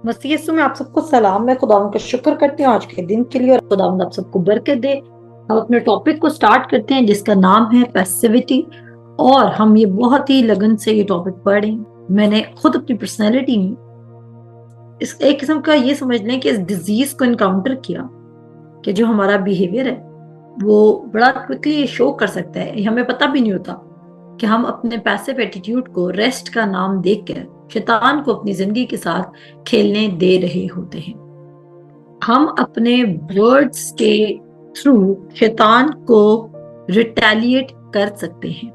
मसीह यीशु में आप सबको सलाम। मैं खुदावंद का शुक्र करती हूँ आज के दिन के लिए और खुदावंद आप सबको बरकत दे। हम अपने टॉपिक को स्टार्ट करते हैं जिसका नाम है पैसिविटी, और हम ये बहुत ही लगन से ये टॉपिक पढ़ें। मैंने खुद अपनी पर्सनैलिटी में इस एक किस्म का ये समझ लें कि इस डिजीज को इनकाउंटर किया कि जो हमारा बिहेवियर है वो बड़ा क्विकली शो कर सकता है। हमें पता भी नहीं होता कि हम अपने पैसिव एटीट्यूड को रेस्ट का नाम देकर शैतान को अपनी जिंदगी के साथ खेलने दे रहे होते हैं। हम अपने वर्ड्स के थ्रू शैतान को रिटेलिएट कर सकते हैं।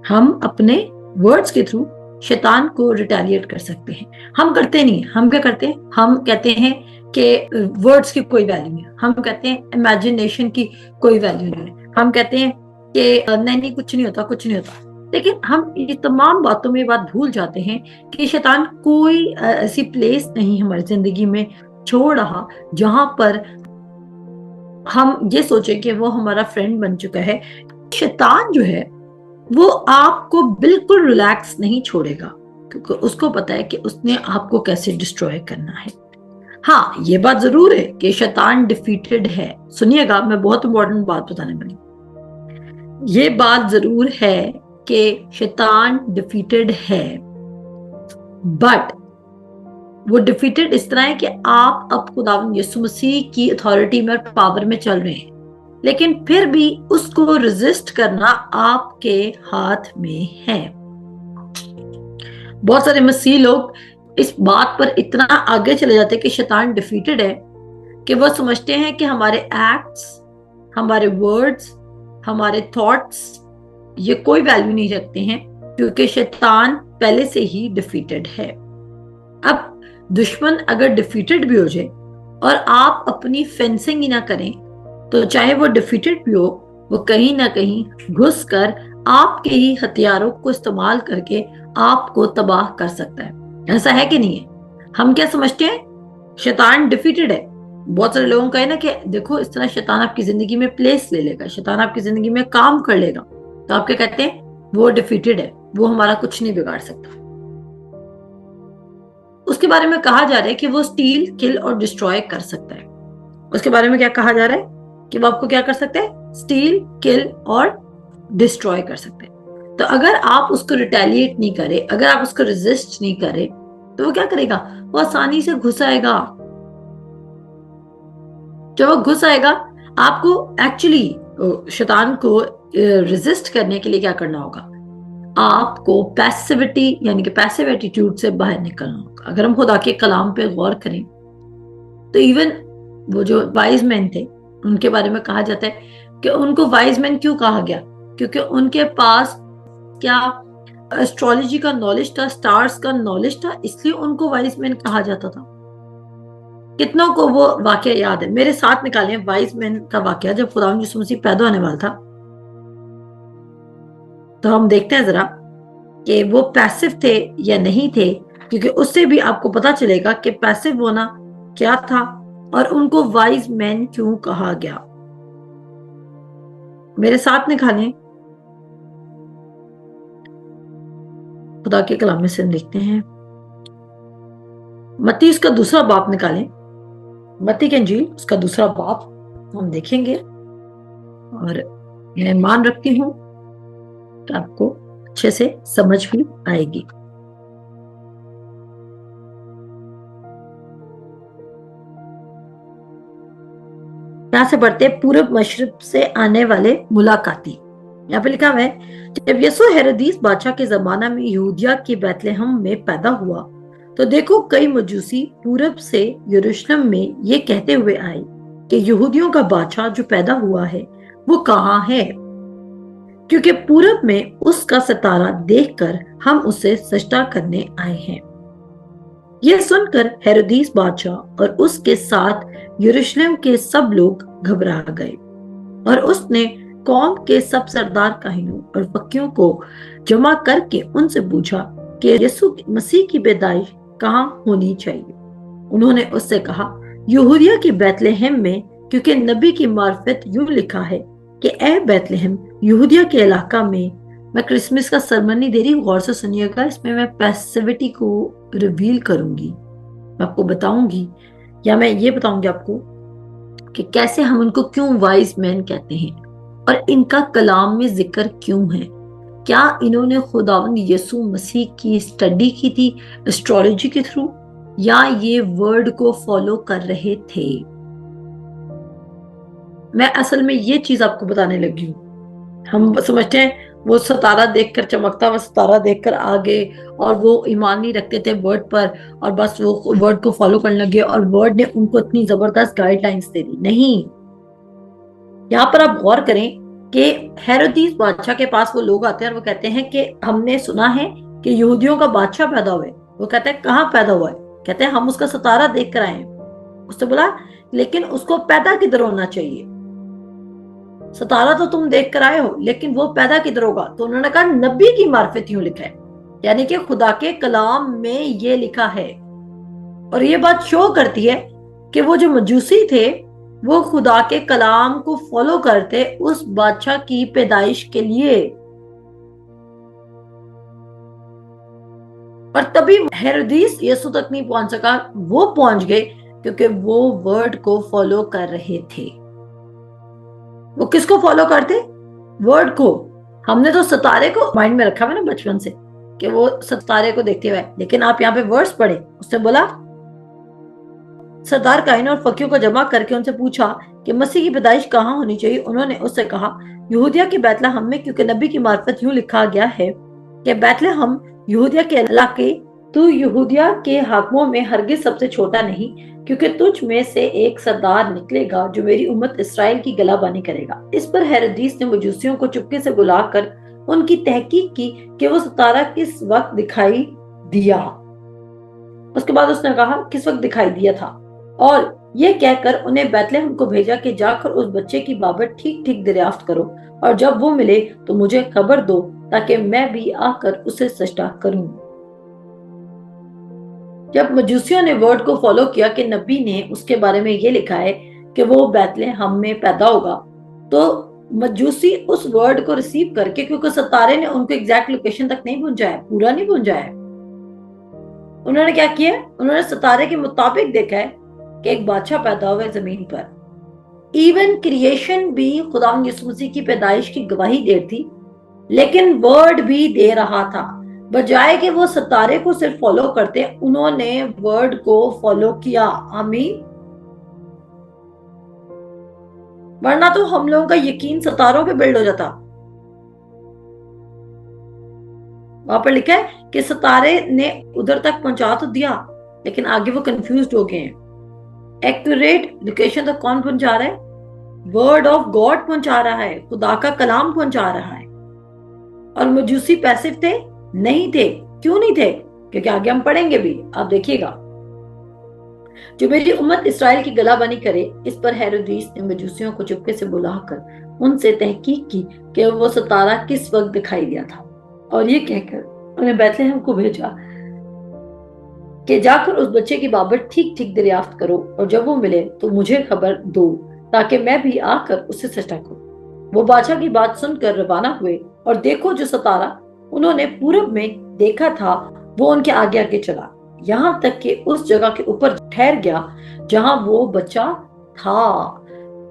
हम अपने वर्ड्स के थ्रू शैतान को रिटेलिएट कर सकते हैं। हम करते नहीं, हम क्या करते हैं, हम कहते हैं कि वर्ड्स की कोई वैल्यू नहीं है। हम कहते हैं इमेजिनेशन की कोई वैल्यू नहीं है। हम कहते हैं कि नहीं नहीं कुछ नहीं होता, कुछ नहीं होता। लेकिन हम ये तमाम बातों में बात भूल जाते हैं कि शैतान कोई ऐसी प्लेस नहीं हमारी जिंदगी में छोड़ रहा जहां पर हम ये सोचे कि वो हमारा फ्रेंड बन चुका है। शैतान जो है वो आपको बिल्कुल रिलैक्स नहीं छोड़ेगा, क्योंकि उसको पता है कि उसने आपको कैसे डिस्ट्रॉय करना है। हाँ, ये बात जरूर है कि शैतान डिफीटेड है। सुनिएगा, मैं बहुत इंपॉर्टेंट बात बताने वाली। ये बात जरूर है कि शैतान डिफीटेड है, बट वो डिफीटेड इस तरह है कि आप अब खुदावंद यीशु मसीह की अथॉरिटी में और पावर में चल रहे हैं, लेकिन फिर भी उसको रेजिस्ट करना आपके हाथ में है। बहुत सारे मसीह लोग इस बात पर इतना आगे चले जाते हैं कि शैतान डिफीटेड है कि वो समझते हैं कि हमारे एक्ट्स, हमारे वर्ड्स, हमारे थॉट्स ये कोई वैल्यू नहीं रखते हैं, क्योंकि शैतान पहले से ही डिफीटेड है। अब दुश्मन अगर डिफीटेड भी हो जाए और आप अपनी फेंसिंग ही ना करें, तो चाहे वो डिफीटेड भी हो, वो कहीं ना कहीं घुस कर आपके ही हथियारों को इस्तेमाल करके आपको तबाह कर सकता है। ऐसा है कि नहीं है? हम क्या समझते हैं, शैतान डिफीटेड है। बहुत सारे लोगों का है ना कि देखो इस तरह शैतान आपकी जिंदगी में प्लेस ले लेगा, शैतान आपकी जिंदगी में काम कर लेगा, तो आप क्या कहते हैं, वो डिफीटेड है, वो हमारा कुछ नहीं बिगाड़ सकता। उसके बारे में कहा जा रहा है कि वो स्टील, किल और डिस्ट्रॉय कर सकता है। उसके बारे में क्या कहा जा रहा है कि वो आपको क्या कर सकते हैं, स्टील, किल और डिस्ट्रॉय कर सकते हैं। तो अगर आप उसको रिटेलिएट नहीं करें, अगर आप उसको रेजिस्ट नहीं करें, तो वो क्या करेगा, वो आसानी से घुस आएगा। जब वो घुस आएगा, आपको एक्चुअली शैतान को रेजिस्ट करने के लिए क्या करना होगा, आपको पैसिविटी यानी कि पैसिव एटीट्यूड से बाहर निकलना होगा। अगर हम खुदा के कलाम पे गौर करें तो इवन वो जो वाइज मैन थे उनके बारे में कहा जाता है कि उनको वाइज मैन क्यों कहा गया, क्योंकि उनके पास क्या एस्ट्रोलॉजी का नॉलेज था, स्टार्स का नॉलेज था, इसलिए उनको वाइज मैन कहा जाता था। कितनों को वो वाकया याद है? मेरे साथ निकालें वाइज मैन का वाकया। जब खुदावंद यीशु मसीह पैदा होने वाला था, तो हम देखते हैं जरा कि वो पैसिव थे या नहीं थे, क्योंकि उससे भी आपको पता चलेगा कि पैसिव होना क्या था और उनको वाइज मैन क्यों कहा गया। मेरे साथ निकालें, खुदा के कलाम में से देखते हैं मत्ती उसका दूसरा बाप निकालें, मत्ती की इंजील उसका दूसरा बाप हम देखेंगे, और मैं मान रखती हूँ तो आपको अच्छे से समझ भी आएगी। यहां से बढ़ते पूर्व मशरक से आने वाले मुलाकाती। यहाँ पे लिखा हुआ है, जब यसु हेरोदिस बादशाह के जमाना में यहूदिया के बैतलहम में पैदा हुआ, तो देखो कई मजूसी पूरब से यरूशलेम में ये कहते हुए आए कि यहूदियों का बादशाह जो पैदा हुआ है वो कहाँ है, क्योंकि पूरब में उसका सितारा देखकर हम उसे सजदा करने आए हैं। यह सुनकर हेरोदिस बादशाह और उसके साथ यरूशलेम के सब लोग घबरा गए, और उसने कौम के सब सरदार काहिनों और फकीरों को जमा करके उनसे पूछा कि यीशु मसीह की पैदाइश कहाँ होनी चाहिए। उन्होंने उससे कहा, यहूदिया के बैतलहम में, क्योंकि नबी की मार्फत यूं लिखा है कि ए बैतलहम यहूदिया के इलाका में। मैं क्रिसमस का सरमन नहीं दे रही, गौर से सुनिएगा, इसमें मैं पैसिविटी को रिवील करूंगी। मैं आपको बताऊंगी, या मैं ये बताऊंगी आपको कि कैसे हम उनको क्यों वाइज मैन कहते हैं और इनका कलाम में जिक्र क्यों है। क्या इन्होंने खुदावंद यीशु मसीह की स्टडी की थी एस्ट्रोलॉजी के थ्रू, या ये वर्ड को फॉलो कर रहे थे? मैं असल में ये चीज आपको बताने लगी हूँ। हम समझते हैं वो सितारा देखकर, चमकता हुआ सितारा देखकर आ गए और वो ईमान नहीं रखते थे वर्ड पर, और बस वो वर्ड को फॉलो करने लगे और वर्ड ने उनको इतनी जबरदस्त गाइडलाइंस दे दी। नहीं, यहाँ पर आप गौर करें कि हेरोदीस बादशाह के पास वो लोग आते हैं और वो कहते हैं कि हमने सुना है कि यहूदियों का बादशाह पैदा हुआ है। वो कहते हैं कहाँ पैदा हुआ है? कहते हैं हम उसका सितारा देख कर आए हैं। उसने बोला लेकिन उसको पैदा किधर होना चाहिए? सितारा तो तुम देख कर आए हो, लेकिन वो पैदा किधर होगा? तो उन्होंने कहा नबी की मार्फत यूं लिखा है, यानी कि खुदा के कलाम में ये लिखा है। और ये बात शो करती है कि वो जो मजूसी थे वो खुदा के कलाम को फॉलो करते उस बादशाह की पैदाइश के लिए। पर तभी हेरोदीस यीशु तक नहीं पहुंच सका, वो पहुंच गए क्योंकि वो वर्ड को फॉलो कर रहे थे। वो किसको फॉलो करते? वर्ड को। हमने तो सितारे को माइंड में रखा हुआ ना बचपन से कि वो सितारे को देखते हुए, लेकिन आप यहाँ पे वर्ड्स पढ़े। उसने बोला, सरदार काइन और फकीरों को जमा करके उनसे पूछा कि मसीह की पैदाइश कहाँ होनी चाहिए। उन्होंने उससे कहा यहूदिया के बैतलहम में, क्योंकि नबी की मार्फत यूं लिखा गया है कि बैतलहम यहूदिया के इलाके, तू यहूदिया के हाकिमों में हरगिज सबसे छोटा नहीं, क्योंकि तुझ में से एक सरदार निकलेगा जो मेरी उम्मत इसराइल की गलाबानी करेगा। इस पर हेरोदीस ने मजूसियों को चुपके से बुलाकर उनकी तहकीक की कि वो सितारा किस वक्त दिखाई दिया। उसके बाद उसने कहा किस वक्त दिखाई दिया था, और ये कहकर उन्हें बैतलहम को भेजा कि जाकर उस बच्चे की बाबत ठीक ठीक दरियाफ्त करो, और जब वो मिले तो मुझे खबर दो ताकि मैं भी आकर उसे सजदा करूं। जब मजूसियों ने वर्ड को फॉलो किया कि नबी ने उसके बारे में ये लिखा है कि वो बैतलहम में पैदा होगा, तो मजूसी उस वर्ड को रिसीव करके, क्योंकि सितारे ने उनको एग्जैक्ट लोकेशन तक नहीं पहुंचाया, पूरा नहीं पहुंचाया, उन्होंने क्या किया? उन्होंने सितारे के मुताबिक देखा है कि एक बादशाह पैदा हुआ है जमीन पर। इवन क्रिएशन भी खुदा यीशु मसीह की पैदाइश की गवाही दे थी, लेकिन वर्ड भी दे रहा था। बजाय कि वो सितारे को सिर्फ फॉलो करते, उन्होंने वर्ड को फॉलो किया। आमीन। वरना तो हम लोगों का यकीन सितारों पे बिल्ड हो जाता। वहां पर लिखा है कि सितारे ने उधर तक पहुंचा तो दिया, लेकिन आगे वो कंफ्यूज हो गए हैं। एक्यूरेट लोकेशन तक कौन पहुंचा रहा है? वर्ड ऑफ गॉड पहुंचा रहा है, खुदा का कलाम पहुंचा रहा है। और मजूसी पैसिव थे? नहीं थे। क्यों नहीं थे? क्योंकि आगे हम पढ़ेंगे भी, आप देखिएगा। जो मेरी उम्मत इसराइल की गलाबानी करे। इस पर हेरोदीस ने मजूसियों को चुपके से बुलाकर उनसे तहकीक की कि वो सितारा किस वक्त दिखाई दिया था, और ये कहकर उन्हें बैतलहम को भेजा कि जाकर उस बच्चे की बाबत ठीक ठीक दरियाफ्त करो, और जब वो मिले तो मुझे खबर दो ताकि मैं भी आकर उसे सजदा करूं। वो बादशाह की बात सुनकर रवाना हुए, और देखो जो सितारा उन्होंने पूरब में देखा था वो उनके आगे आगे चला, यहाँ तक कि उस जगह के ऊपर ठहर गया जहां वो बच्चा था।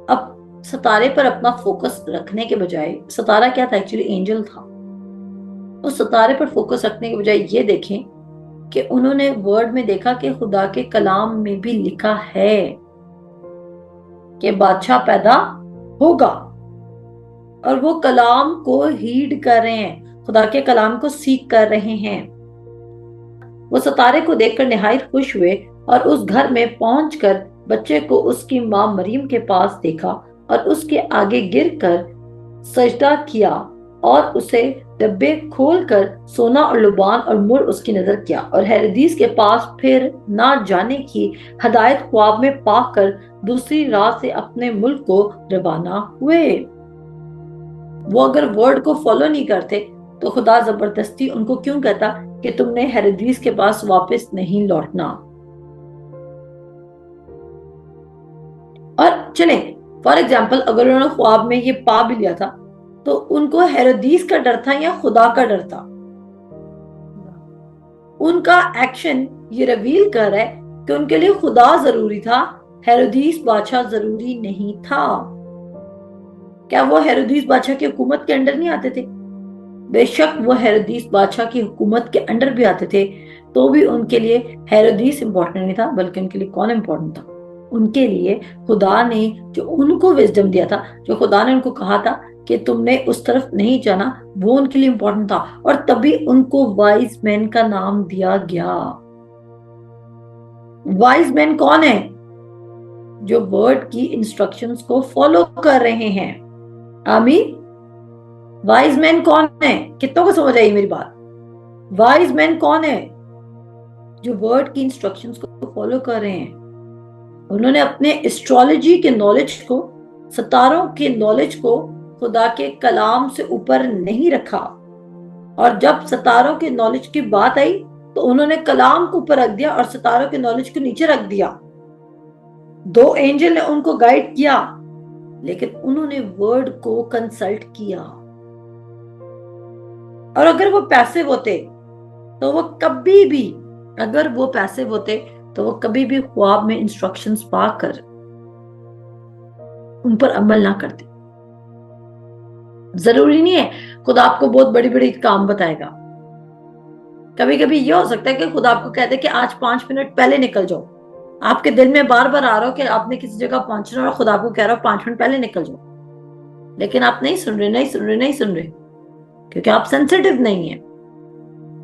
अब सितारे पर अपना फोकस रखने के बजाय, सितारा क्या था? एक्चुअली एंजल था। उस सितारे पर फोकस रखने के बजाय ये देखें कि उन्होंने वर्ड में देखा कि खुदा के कलाम में भी लिखा है कि बादशाह पैदा होगा, और वो कलाम को हीड कर रहे हैं, खुदा के कलाम को सीख कर रहे हैं। वो सितारे को देखकर निहायत खुश हुए और उस घर में पहुंचकर बच्चे को उसकी मां मरियम के पास देखा और उसके आगे गिरकर सजदा किया, और उसे डब्बे खोलकर सोना और लुबान और मुर उसकी नजर किया, और हेरोदीस के पास फिर ना जाने की हदायत ख्वाब में पाकर दूसरी रात से अपने मुल्क को रवाना हुए। वो अगर वर्ड को फॉलो नहीं करते तो खुदा जबरदस्ती उनको क्यों कहता कि तुमने हेरोदीस के पास वापस नहीं लौटना। और चले फॉर एग्जाम्पल, अगर उन्होंने ख्वाब में ये पा भी लिया था तो उनको हेरोदीस का डर था या खुदा का डर था? उनका एक्शन ये रिवील कर रहा है कि उनके लिए खुदा जरूरी था, हेरोदीस बादशाह जरूरी नहीं था। क्या वो हेरोदीस बादशाह की हुकूमत के अंडर नहीं आते थे? बेशक वो हेरोदीस बादशाह की हुकूमत के अंडर भी आते थे, तो भी उनके लिए हेरोदीस इंपॉर्टेंट नहीं था, बल्कि उनके लिए कौन इंपॉर्टेंट था? उनके लिए खुदा ने जो उनको विजडम दिया था, जो खुदा ने उनको कहा था कि तुमने उस तरफ नहीं जाना, वो उनके लिए इंपॉर्टेंट था। और तभी उनको वाइज मैन का नाम दिया गया। वाइज मैन कौन है? जो वर्ड की इंस्ट्रक्शंस को फॉलो कर रहे हैं। आमीन। वाइज मैन कौन है? कितनों को समझ आई मेरी बात? वाइज मैन कौन है? जो वर्ड की इंस्ट्रक्शंस को फॉलो कर रहे हैं। उन्होंने अपने एस्ट्रोलॉजी के नॉलेज को, सितारों के नॉलेज को खुदा के कलाम से ऊपर नहीं रखा। और जब सितारों के नॉलेज की बात आई तो उन्होंने कलाम को ऊपर रख दिया और सितारों के नॉलेज को नीचे रख दिया। दो एंजल ने उनको गाइड किया, लेकिन उन्होंने वर्ड को कंसल्ट किया। और अगर वो पैसिव होते तो वो कभी भी, अगर वो पैसिव होते तो वो कभी भी ख्वाब में इंस्ट्रक्शंस पाकर उन पर अमल ना करते। जरूरी नहीं है खुदा आपको बहुत बड़ी बड़ी काम बताएगा। कभी कभी ये हो सकता है कि खुदा आपको कहते कि आज 5 मिनट पहले निकल जाओ। आपके दिल में बार बार आ रहा हो कि आपने किसी जगह पहुंचना है और खुदा आपको कह रहा हो 5 मिनट पहले निकल जाओ, लेकिन आप नहीं सुन रहे, नहीं सुन रहे, नहीं सुन रहे, क्योंकि आप सेंसिटिव नहीं है।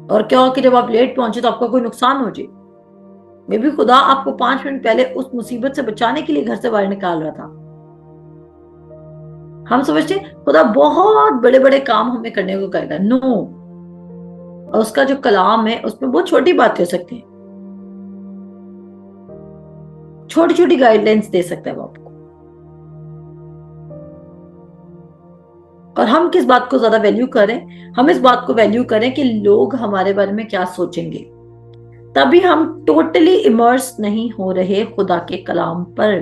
और क्या हो कि जब आप लेट पहुंचे तो आपका कोई नुकसान हो जाए। मे भी खुदा आपको 5 मिनट पहले उस मुसीबत से बचाने के लिए घर से बाहर निकाल रहा था। हम समझते खुदा बहुत बड़े बड़े काम हमें करने को करेगा। नो, और उसका जो कलाम है उसमें बहुत छोटी बातें हो सकती हैं, छोटी छोटी गाइडलाइंस दे सकता है वो आपको। और हम किस बात को ज्यादा वैल्यू करें? हम इस बात को वैल्यू करें कि लोग हमारे बारे में क्या सोचेंगे। तभी हम टोटली इमर्स नहीं हो रहे खुदा के कलाम पर।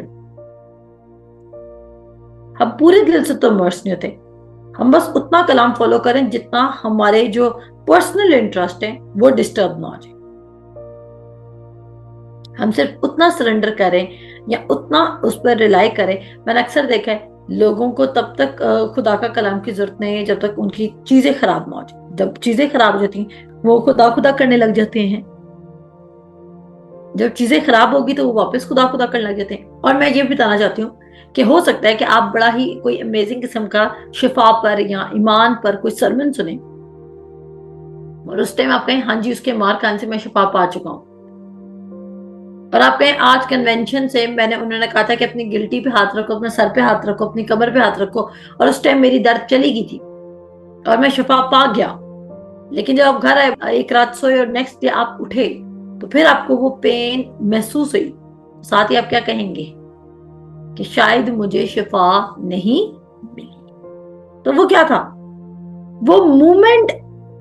हम पूरे दिल से तो इमर्स नहीं होते। हम बस उतना कलाम फॉलो करें जितना हमारे जो पर्सनल इंटरेस्ट है वो डिस्टर्ब ना हो जाए। हम सिर्फ उतना सरेंडर करें या उतना उस पर रिलाई करें। मैंने अक्सर देखा है लोगों को तब तक खुदा का कलाम की जरूरत नहीं है जब तक उनकी चीजें खराब ना हो जाए। जब चीजें खराब हो जाती हैं वो खुदा खुदा करने लग जाते हैं। जब चीजें खराब होगी तो वो वापस खुदा खुदा करने लग जाते हैं। और मैं ये बताना चाहती हूँ कि हो सकता है कि आप बड़ा ही कोई अमेजिंग किस्म का शिफा पर या ईमान पर कोई सरमन सुने और उस टाइम आप कहें हाँ जी उसके मार खान से मैं शिफा पा चुका हूँ। और आप कहें आज कन्वेंशन से मैंने, उन्होंने कहा था कि अपनी गिल्टी पे हाथ रखो, अपने सर पे हाथ रखो, अपनी कमर पे हाथ रखो, और उस टाइम मेरी दर्द चली गई थी और मैं शिफा पा गया। लेकिन जब आप घर आए, एक रात सोए और नेक्स्ट डे आप उठे तो फिर आपको वो पेन महसूस हुई। साथ ही आप क्या कहेंगे कि शायद मुझे शिफा नहीं मिली। तो वो क्या था? वो मूवमेंट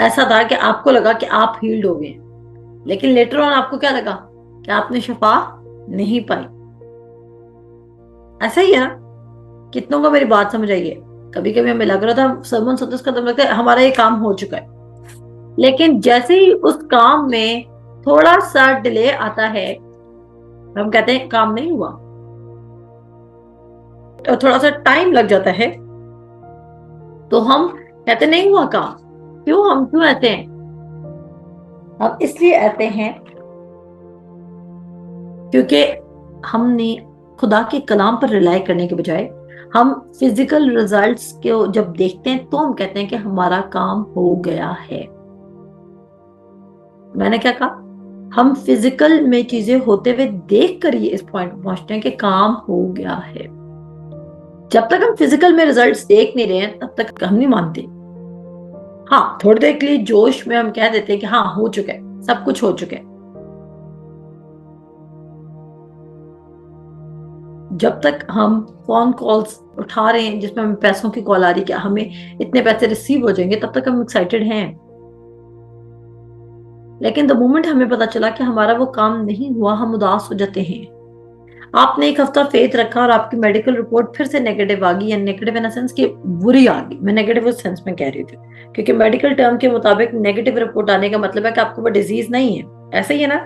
ऐसा था कि आपको लगा कि आप हील्ड हो गए, लेकिन लेटर ऑन आपको क्या लगा कि आपने शिफा नहीं पाई। ऐसा ही है ना? कितनों को मेरी बात समझ आई है? कभी कभी हमें लग रहा था सरमन सुनते उसका लगता है हमारा ये काम हो चुका है, लेकिन जैसे ही उस काम में थोड़ा सा डिले आता है हम कहते हैं काम नहीं हुआ। तो थोड़ा सा टाइम लग जाता है तो हम कहते नहीं हुआ काम। क्यों? हम क्यों ऐसे हैं? हम इसलिए ऐसे हैं क्योंकि हमने खुदा के कलाम पर रिलाई करने के बजाय हम फिजिकल रिजल्ट्स को जब देखते हैं तो हम कहते हैं कि हमारा काम हो गया है। मैंने क्या कहा? हम फिजिकल में चीजें होते हुए देख कर ये इस पॉइंट पर पहुंचते हैं कि काम हो गया है। जब तक हम फिजिकल में रिजल्ट्स देख नहीं रहे हैं तब तक हम नहीं मानते। हाँ, थोड़ी देर के लिए जोश में हम कह देते हैं कि हाँ हो चुका है, सब कुछ हो चुका है। जब तक हम फोन कॉल्स उठा रहे हैं जिसमें हमें पैसों की कॉल आ रही है कि हमें इतने पैसे रिसीव हो जाएंगे, तब तक हम एक्साइटेड हैं। लेकिन द मोमेंट हमें पता चला कि हमारा वो काम नहीं हुआ, हम उदास हो जाते हैं। आपने एक हफ्ता फेथ रखा और आपकी मेडिकल रिपोर्ट फिर से नेगेटिव आ गई, या नेगेटिव इन सेंस कि बुरी आ गई। मैं नेगेटिव उस सेंस में कह रही थी क्योंकि मेडिकल टर्म के मुताबिक नेगेटिव रिपोर्ट आने का मतलब है कि आपको वो डिजीज नहीं है। ऐसा ही है ना?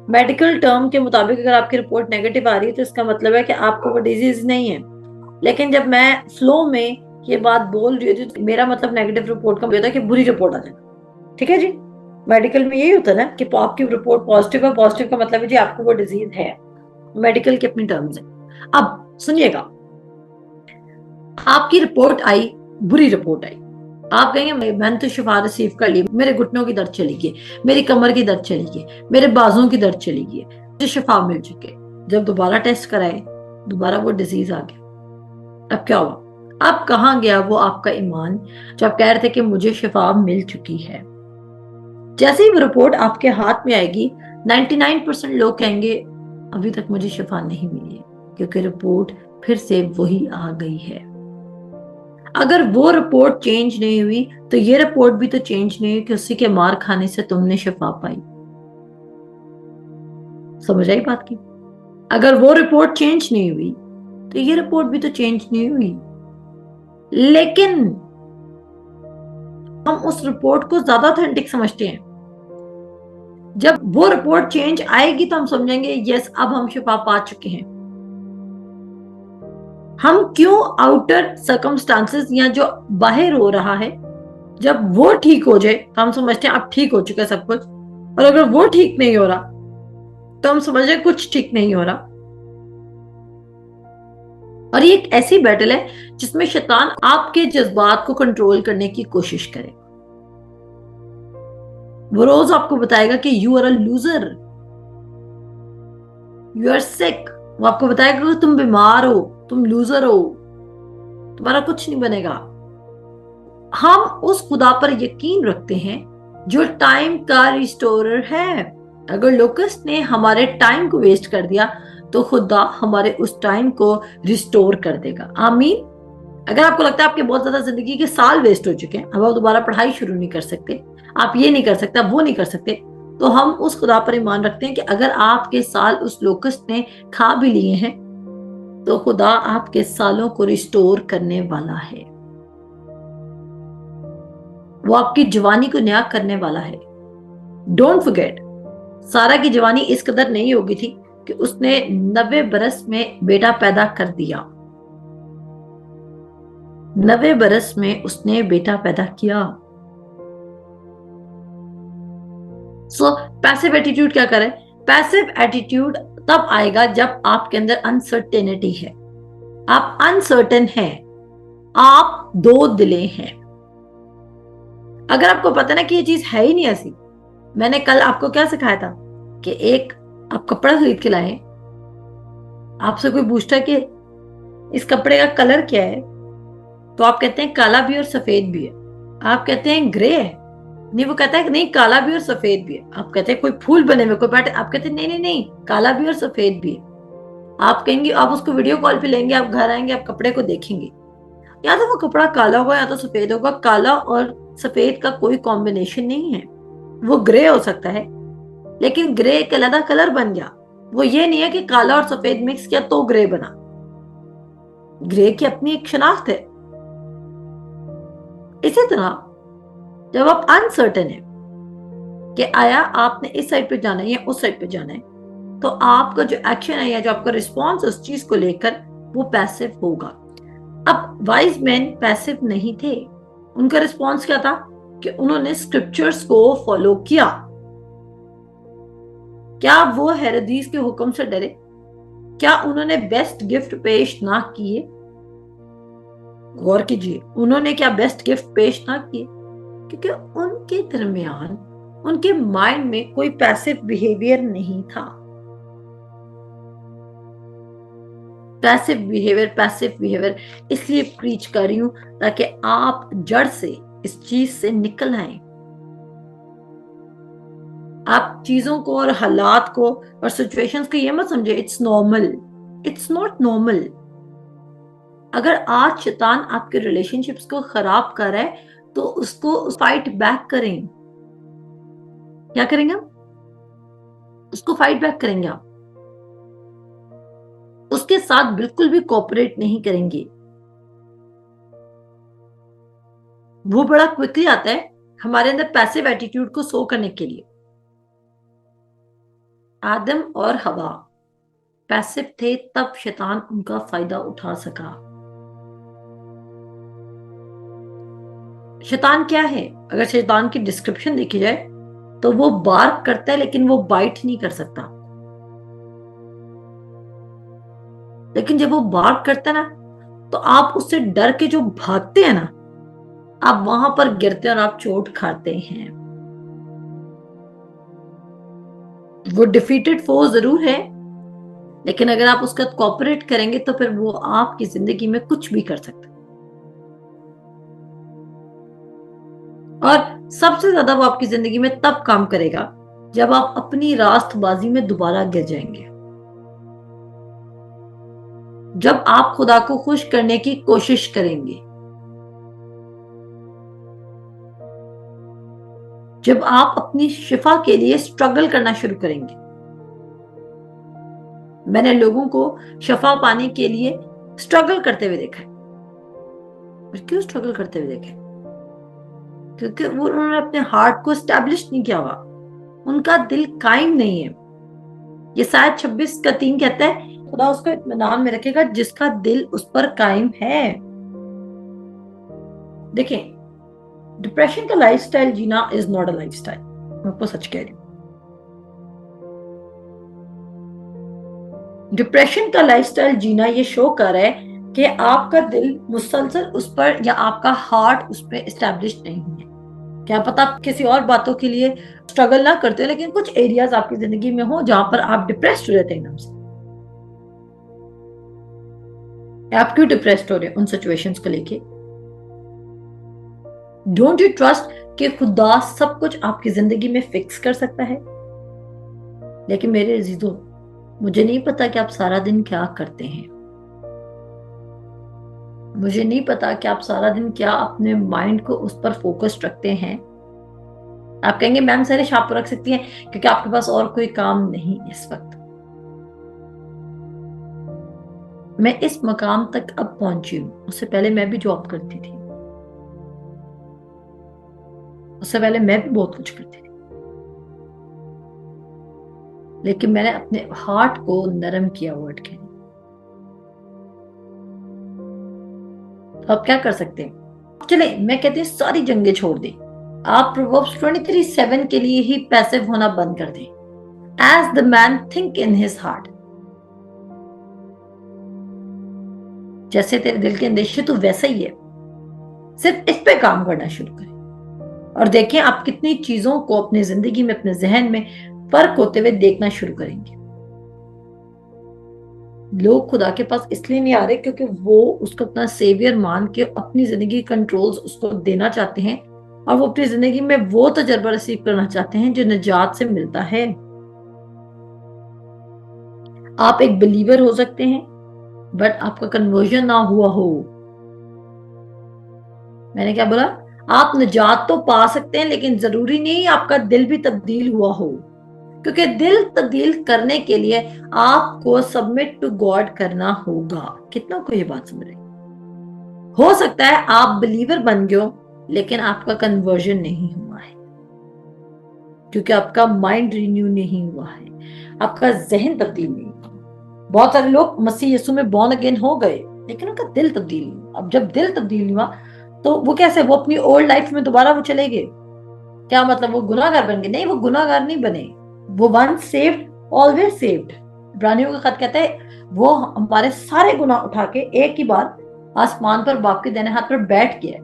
मेडिकल टर्म के मुताबिक अगर आपकी रिपोर्ट नेगेटिव आ रही है तो इसका मतलब है कि आपको वो डिजीज नहीं है। लेकिन जब मैं फ्लो में ये बात बोल रही हूँ तो मेरा मतलब नेगेटिव रिपोर्ट का होता है कि बुरी रिपोर्ट आ जाए। ठीक है जी, मेडिकल में यही होता है ना कि आपकी रिपोर्ट पॉजिटिव है, पॉजिटिव का मतलब है जी आपको वो डिजीज है। मेडिकल की अपनी टर्म्स है। अब सुनिएगा, आपकी रिपोर्ट आई, बुरी रिपोर्ट आई, आप कहेंगे मैंने तो शिफा रिसीव कर ली, मेरे घुटनों की दर्द चली गई, मेरी कमर की दर्द चली गई, मेरे बाजुओं की दर्द चली गई, मुझे शिफा मिल चुके। जब दोबारा टेस्ट कराए, दोबारा वो डिजीज आ गया। अब क्या हुआ? अब कहाँ गया वो आपका ईमान जो आप कह रहे थे कि मुझे शिफा मिल चुकी है? जैसे ही वो रिपोर्ट आपके हाथ में आएगी, 99% लोग कहेंगे अभी तक मुझे शिफा नहीं मिली है, क्योंकि रिपोर्ट फिर से वही आ गई है। अगर वो रिपोर्ट चेंज नहीं हुई तो ये रिपोर्ट भी तो चेंज नहीं हुई कि उसी के मार खाने से तुमने शिफा पाई। समझ आई बात की? अगर वो रिपोर्ट चेंज नहीं हुई तो ये रिपोर्ट भी तो चेंज नहीं हुई। लेकिन हम उस रिपोर्ट को ज्यादा ऑथेंटिक समझते हैं। जब वो रिपोर्ट चेंज आएगी तो हम समझेंगे यस अब हम शिफा पा चुके हैं। हम क्यों आउटर सर्कमस्टांसेस या जो बाहर हो रहा है, जब वो ठीक हो जाए तो हम समझते हैं अब ठीक हो चुका है सब कुछ, और अगर वो ठीक नहीं हो रहा तो हम समझे कुछ ठीक नहीं हो रहा। और ये एक ऐसी बैटल है जिसमें शैतान आपके जज्बात को कंट्रोल करने की कोशिश करे। वो रोज आपको बताएगा कि you are a loser, you are sick. वो आपको बताएगा कि तुम बीमार हो, तुम लूजर हो, तुम्हारा कुछ नहीं बनेगा। हम उस खुदा पर यकीन रखते हैं जो टाइम का रिस्टोरर है। अगर लोकस्ट ने हमारे टाइम को वेस्ट कर दिया तो खुदा हमारे उस टाइम को रिस्टोर कर देगा। आमीन। अगर आपको लगता है आपके बहुत ज्यादा जिंदगी के साल वेस्ट हो चुके हैं, अब आप दोबारा पढ़ाई शुरू नहीं कर सकते, आप ये नहीं कर सकते, वो नहीं कर सकते, तो हम उस खुदा पर ईमान रखते हैं कि अगर आपके साल उस लोकस्ट ने खा भी लिए हैं तो खुदा आपके सालों को रिस्टोर करने वाला है। वो आपकी जवानी को नया करने वाला है। डोंट फॉरगेट, सारा की जवानी इस कदर नहीं होगी थी कि उसने 90 बरस में बेटा पैदा कर दिया। 90 बरस में उसने बेटा पैदा किया। सो पैसिव एटीट्यूड क्या करे? पैसिव एटीट्यूड तब आएगा जब आपके अंदर अनसर्टेनिटी है, आप अनसर्टेन हैं, आप दो दिले हैं। अगर आपको पता ना कि ये चीज है ही नहीं ऐसी। मैंने कल आपको क्या सिखाया था कि एक आप कपड़ा खरीद के लाए, आपसे कोई पूछता है कि इस कपड़े का कलर क्या है, तो आप कहते हैं काला भी और सफेद भी है। आप कहते हैं ग्रे है, नहीं वो कहता है कि नहीं काला भी और सफेद भी है। आप कहते हैं कोई फूल बने हुए कोई पैटर्न, आप कहते हैं नहीं नहीं नहीं काला भी और सफेद भी है। आप कहेंगे, आप उसको वीडियो कॉल पे लेंगे, आप घर आएंगे, आप कपड़े को देखेंगे, या तो वो कपड़ा काला होगा या तो सफेद होगा। काला और सफेद का कोई कॉम्बिनेशन नहीं है। वो ग्रे हो सकता है, लेकिन ग्रे एक अलग कलर बन गया। वो ये नहीं है कि काला और सफेद मिक्स किया तो ग्रे बना। ग्रे की अपनी एक शनाख्त है। इसी तरह जब आप अनसर्टेन है कि आया आपने इस साइड पे जाना है या उस साइड पे जाना है, तो आपका जो एक्शन है या जो आपका रिस्पॉन्स उस चीज को लेकर वो पैसिव होगा। अब वाइज मैन पैसिव नहीं थे। उनका रिस्पॉन्स क्या था कि उन्होंने स्क्रिप्चर्स को फॉलो किया। क्या वो हेरोदीस के हुक्म से डरे? क्या उन्होंने बेस्ट गिफ्ट पेश ना किए? गौर कीजिए, उन्होंने क्या बेस्ट गिफ्ट पेश ना किए? क्योंकि उनके दरमियान, उनके माइंड में कोई पैसिव बिहेवियर नहीं था। पैसिव बिहेवियर इसलिए प्रीच कर रही हूं ताकि आप जड़ से इस चीज से निकल आए। आप चीजों को और हालात को और सिचुएशंस को ये मत समझे it's normal. It's not normal. अगर आज शैतान आपके रिलेशनशिप्स को खराब कर रहा है तो उसको फाइट बैक करें। क्या करेंगे हम? उसको फाइट बैक करेंगे। आप उसके साथ बिल्कुल भी कोऑपरेट नहीं करेंगे। वो बड़ा क्विकली आता है हमारे अंदर पैसिव एटीट्यूड को सो करने के लिए। आदम और हवा पैसिव थे, तब शैतान उनका फायदा उठा सका। शैतान क्या है? अगर शैतान की डिस्क्रिप्शन देखी जाए तो वो बार्क करता है लेकिन वो बाइट नहीं कर सकता। लेकिन जब वो बार्क करता है ना, तो आप उससे डर के जो भागते हैं ना, आप वहां पर गिरते हैं और आप चोट खाते हैं। वो डिफीटेड फो जरूर है, लेकिन अगर आप उसका कोऑपरेट करेंगे तो फिर वो आपकी जिंदगी में कुछ भी कर सकता है। और सबसे ज्यादा वो आपकी जिंदगी में तब काम करेगा जब आप अपनी रास्तबाजी में दोबारा गिर जाएंगे। जब आप खुदा को खुश करने की कोशिश करेंगे, जब आप अपनी शिफा के लिए स्ट्रगल करना शुरू करेंगे। मैंने लोगों को शिफा पाने के लिए स्ट्रगल करते हुए देखा है। और क्यों स्ट्रगल करते हुए देखा है? क्योंकि वो उन्होंने अपने हार्ट को स्टैब्लिश नहीं किया हुआ, उनका दिल कायम नहीं है। ये शायद 26:3 कहता है, खुदा उसको इत्मीनान में रखेगा जिसका दिल उस पर कायम है। देखें, डिप्रेशन का लाइफस्टाइल जीना इज नॉट अ लाइफस्टाइल। मैं आपको सच कह रही हूँ, डिप्रेशन का लाइफस्टाइल जीना ये शो कर रहा है कि आपका दिल मुसलसल उस पर, या आपका हार्ट उस पर एस्टेब्लिश नहीं है। क्या पता आप किसी और बातों के लिए स्ट्रगल ना करते हो, लेकिन कुछ एरियाज आपकी जिंदगी में हो जहां पर आप डिप्रेस्ड रहते हैं एकदम से। आप क्यों डिप्रेस्ड हो रहे हैं उन सिचुएशंस को लेके? डोंट यू ट्रस्ट कि खुदा सब कुछ आपकी जिंदगी में फिक्स कर सकता है? लेकिन मेरे अजीजों, मुझे नहीं पता कि आप सारा दिन क्या करते हैं। मुझे नहीं पता कि आप सारा दिन क्या अपने माइंड को उस पर फोकस्ड रखते हैं। आप कहेंगे मैम सारे शाप रख सकती हैं क्योंकि आपके पास और कोई काम नहीं इस वक्त। मैं इस मकाम तक अब पहुंची हूं, उससे पहले मैं भी जॉब करती थी, उससे पहले मैं भी बहुत कुछ करती थी, लेकिन मैंने अपने हार्ट को नरम किया वर्ड के। तो आप क्या कर सकते हैं? चले, मैं कहती हूँ सारी जंगें छोड़ दें। आप प्रोवर्ब्स 23:7 के लिए ही पैसिव होना बंद कर दें। As the man think in his heart, जैसे तेरे दिल के अंदेशे तो वैसा ही है। सिर्फ इस पे काम करना शुरू करें और देखें आप कितनी चीजों को अपनी जिंदगी में, अपने जहन में फर्क होते हुए देखना शुरू करेंगे। लोग खुदा के पास इसलिए नहीं आ रहे क्योंकि वो उसको अपना सेवियर मान के अपनी जिंदगी कंट्रोल्स उसको देना चाहते हैं, और वो अपनी जिंदगी में वो तजर्बा रिसीव करना चाहते हैं जो निजात से मिलता है। आप एक बिलीवर हो सकते हैं बट आपका कन्वर्जन ना हुआ हो। मैंने क्या बोला? आप निजात तो पा सकते हैं लेकिन जरूरी नहीं आपका दिल भी तब्दील हुआ हो, क्योंकि दिल तब्दील करने के लिए आपको सबमिट टू गॉड करना होगा। कितना को ये बात समझ रहे? हो सकता है आप बिलीवर बन गए हो लेकिन आपका कन्वर्जन नहीं हुआ है, क्योंकि आपका माइंड रिन्यू नहीं हुआ है, आपका जहन तब्दील नहीं हुआ। बहुत सारे लोग मसीह यीशु में बॉर्न अगेन हो गए लेकिन उनका दिल तब्दील नहीं हुआ। अब जब दिल तब्दील नहीं हुआ तो वो कैसे? वो अपनी ओल्ड लाइफ में दोबारा वो चले गए। क्या मतलब वो गुनाहगार बन गए? नहीं, वो गुनाहगार नहीं बने। वो वंस सेव्ड ऑलवेज सेव्ड। इब्रानियों का खत कहता है वो हमारे सारे गुनाह उठा के एक ही बार आसमान पर बाप के दाहिने हाथ पर बैठ गया।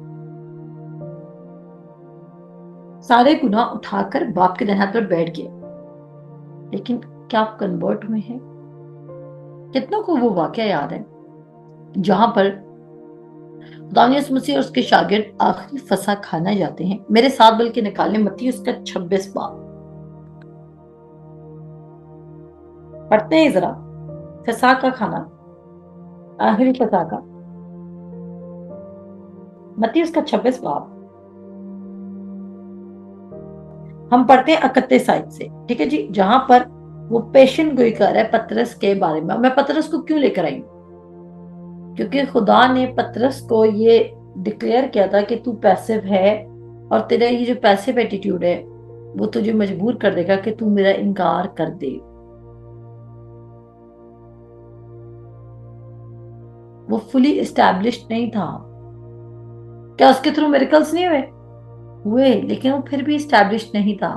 सारे गुनाह उठाकर बाप के दाहिने हाथ पर बैठ गया। लेकिन क्या आप कन्वर्ट हुए हैं? कितनों को वो वाकया याद है जहां पर खुदा यीशु मसीह और उसके शागिर्द आखिरी फसा खाना जाते हैं? मेरे साथ बल्कि निकालने, मत्ती उसका 26 बाब पढ़ते हैं जरा। फसा का खाना, आखिरी फसा का, मत्ती उसका 26 बाब हम पढ़ते हैं 31 साइड से, ठीक है जी, जहां पर वो पेशेंट गोई कर रहा है पतरस के बारे में। मैं पतरस को क्यों लेकर आई? क्योंकि खुदा ने पतरस को ये डिक्लेयर किया था कि तू पैसिव है और तेरा ये जो पैसिव एटीट्यूड है वो तुझे मजबूर कर देगा कि तू मेरा इनकार कर दे। वो फुली इस्टेब्लिश्ड नहीं था। क्या उसके थ्रू मिरेकल्स नहीं हुए? हुए, लेकिन वो फिर भी इस्टेब्लिश्ड नहीं था।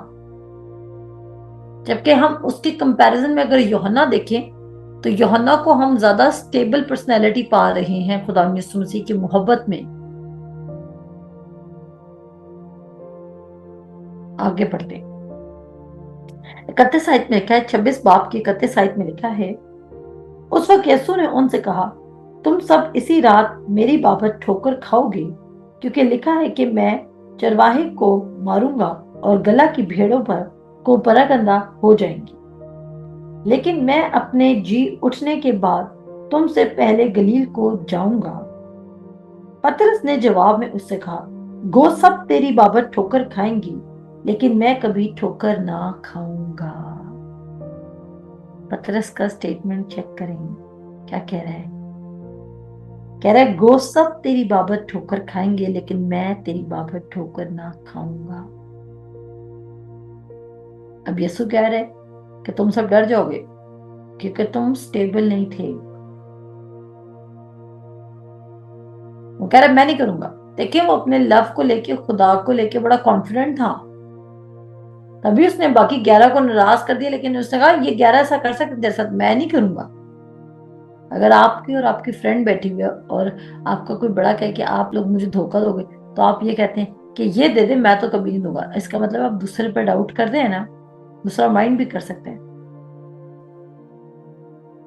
जबकि हम उसके कंपैरिजन में अगर यूहन्ना देखें तो यूहन्ना को हम ज्यादा स्टेबल पर्सनैलिटी पा रहे हैं खुदा यीशु मसीह की मोहब्बत में। आगे बढ़ते, 31 आयत में लिखा है, 26 बाब की 31 आयत में लिखा है, उस वक्त यीशु ने उनसे कहा, तुम सब इसी रात मेरी बाबत ठोकर खाओगे, क्योंकि लिखा है कि मैं चरवाहे को मारूंगा और गला की भेड़ों पर को परागंदा हो जाएंगी। लेकिन मैं अपने जी उठने के बाद तुमसे पहले गलील को जाऊंगा। पतरस ने जवाब में उससे कहा, गो सब तेरी बाबत ठोकर खाएंगी, लेकिन मैं कभी ठोकर ना खाऊंगा। पतरस का स्टेटमेंट चेक करेंगे, क्या कह रहा है? कह रहा है, गो सब तेरी बाबत ठोकर खाएंगे, लेकिन मैं तेरी बाबत ठोकर ना खाऊंगा। अब यीशु कह रहे कि तुम सब डर जाओगे क्योंकि तुम स्टेबल नहीं थे। वो कह रहा मैं नहीं करूंगा। देखिए, वो अपने लव को लेके, खुदा को लेके बड़ा कॉन्फिडेंट था, तभी उसने बाकी 11 को नाराज कर दिया। लेकिन उसने कहा ये 11 ऐसा कर सकते तेरे साथ, मैं नहीं करूंगा। अगर आपकी और आपकी फ्रेंड बैठी हुई है और आपका कोई बड़ा कहे कि आप लोग मुझे धोखा दोगे, तो आप ये कहते हैं कि ये दे दे, मैं तो कभी नहीं दूंगा, इसका मतलब आप दूसरे पर डाउट कर रहे हैं ना। दूसरा माइंड भी कर सकते हैं।